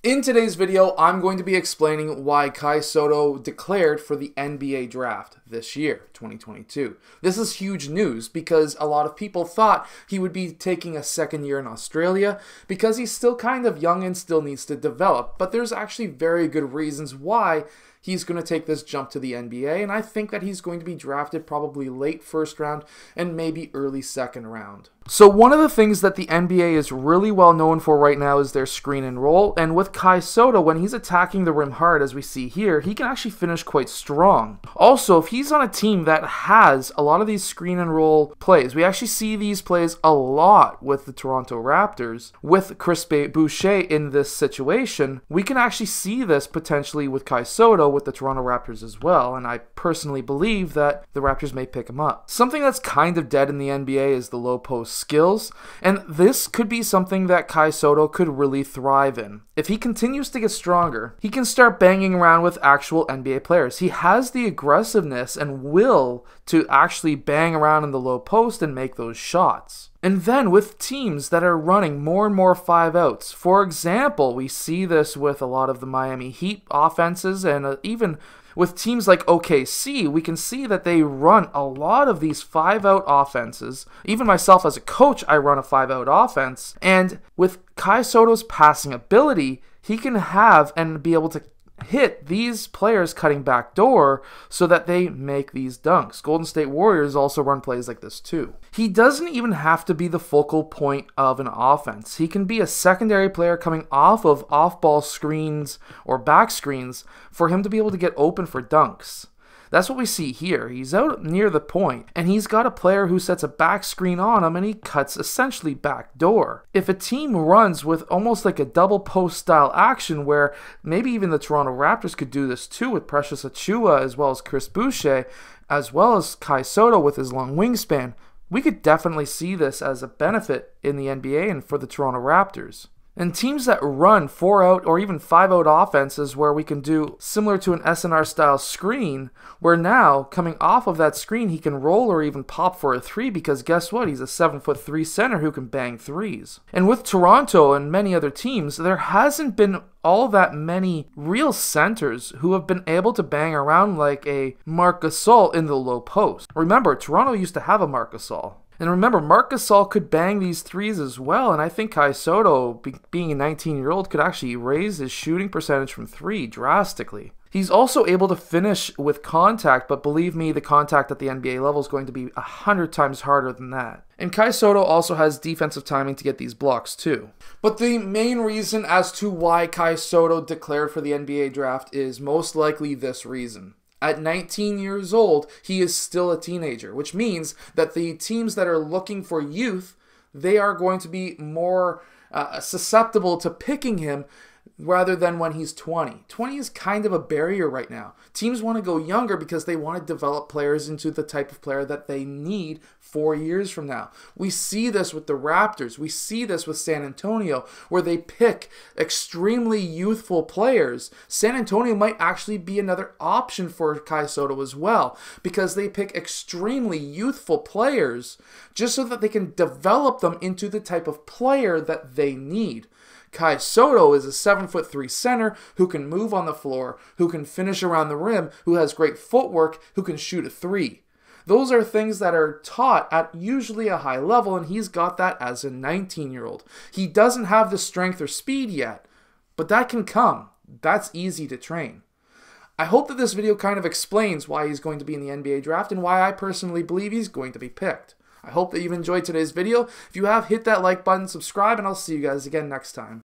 In today's video, I'm going to be explaining why Kai Sotto declared for the NBA draft this year, 2022. This is huge news because a lot of people thought he would be taking a second year in Australia because he's still kind of young and still needs to develop. But there's actually very good reasons why he's going to take this jump to the NBA, and I think that he's going to be drafted probably late first round and maybe early second round. So one of the things that the NBA is really well known for right now is their screen and roll, and with Kai Sotto, when he's attacking the rim hard, as we see here, he can actually finish quite strong. Also, if he's on a team that has a lot of these screen and roll plays, we actually see these plays a lot with the Toronto Raptors. With Chris Boucher in this situation, we can actually see this potentially with Kai Sotto with the Toronto Raptors as well, and I personally believe that the Raptors may pick him up. Something that's kind of dead in the NBA is the low post skills, and this could be something that Kai Sotto could really thrive in. If he continues to get stronger, he can start banging around with actual NBA players. He has the aggressiveness and will to actually bang around in the low post and make those shots. And then with teams that are running more and more 5-outs, for example, we see this with a lot of the Miami Heat offenses, and even with teams like OKC, we can see that they run a lot of these 5-out offenses. Even myself as a coach, I run a 5-out offense. And with Kai Sotto's passing ability, he can have and be able to hit these players cutting back door so that they make these dunks. Golden State Warriors also run plays like this too. He doesn't even have to be the focal point of an offense. He can be a secondary player coming off of off-ball screens or back screens for him to be able to get open for dunks. That's what we see here. He's out near the point, and he's got a player who sets a back screen on him, and he cuts essentially back door. If a team runs with almost like a double post style action, where maybe even the Toronto Raptors could do this too with Precious Achiuwa as well as Chris Boucher, as well as Kai Sotto with his long wingspan, we could definitely see this as a benefit in the NBA and for the Toronto Raptors. And teams that run 4-out or even 5-out offenses where we can do similar to an SNR style screen, where now coming off of that screen he can roll or even pop for a 3 because guess what? He's a 7'3" center who can bang threes. And with Toronto and many other teams, there hasn't been all that many real centers who have been able to bang around like a Marc Gasol in the low post. Remember, Toronto used to have a Marc Gasol. And remember, Marc Gasol could bang these threes as well, and I think Kai Sotto, being a 19-year-old, could actually raise his shooting percentage from 3 drastically. He's also able to finish with contact, but believe me, the contact at the NBA level is going to be 100 times harder than that. And Kai Sotto also has defensive timing to get these blocks too. But the main reason as to why Kai Sotto declared for the NBA draft is most likely this reason. At 19 years old, he is still a teenager, which means that the teams that are looking for youth, they are going to be more susceptible to picking him rather than when he's 20. 20 is kind of a barrier right now. Teams want to go younger because they want to develop players into the type of player that they need 4 years from now. We see this with the Raptors. We see this with San Antonio, where they pick extremely youthful players. San Antonio might actually be another option for Kai Sotto as well, because they pick extremely youthful players just so that they can develop them into the type of player that they need. Kai Sotto is a 7'3" center who can move on the floor, who can finish around the rim, who has great footwork, who can shoot a 3. Those are things that are taught at usually a high level, and he's got that as a 19-year-old. He doesn't have the strength or speed yet, but that can come. That's easy to train. I hope that this video kind of explains why he's going to be in the NBA draft and why I personally believe he's going to be picked. I hope that you've enjoyed today's video. If you have, hit that like button, subscribe, and I'll see you guys again next time.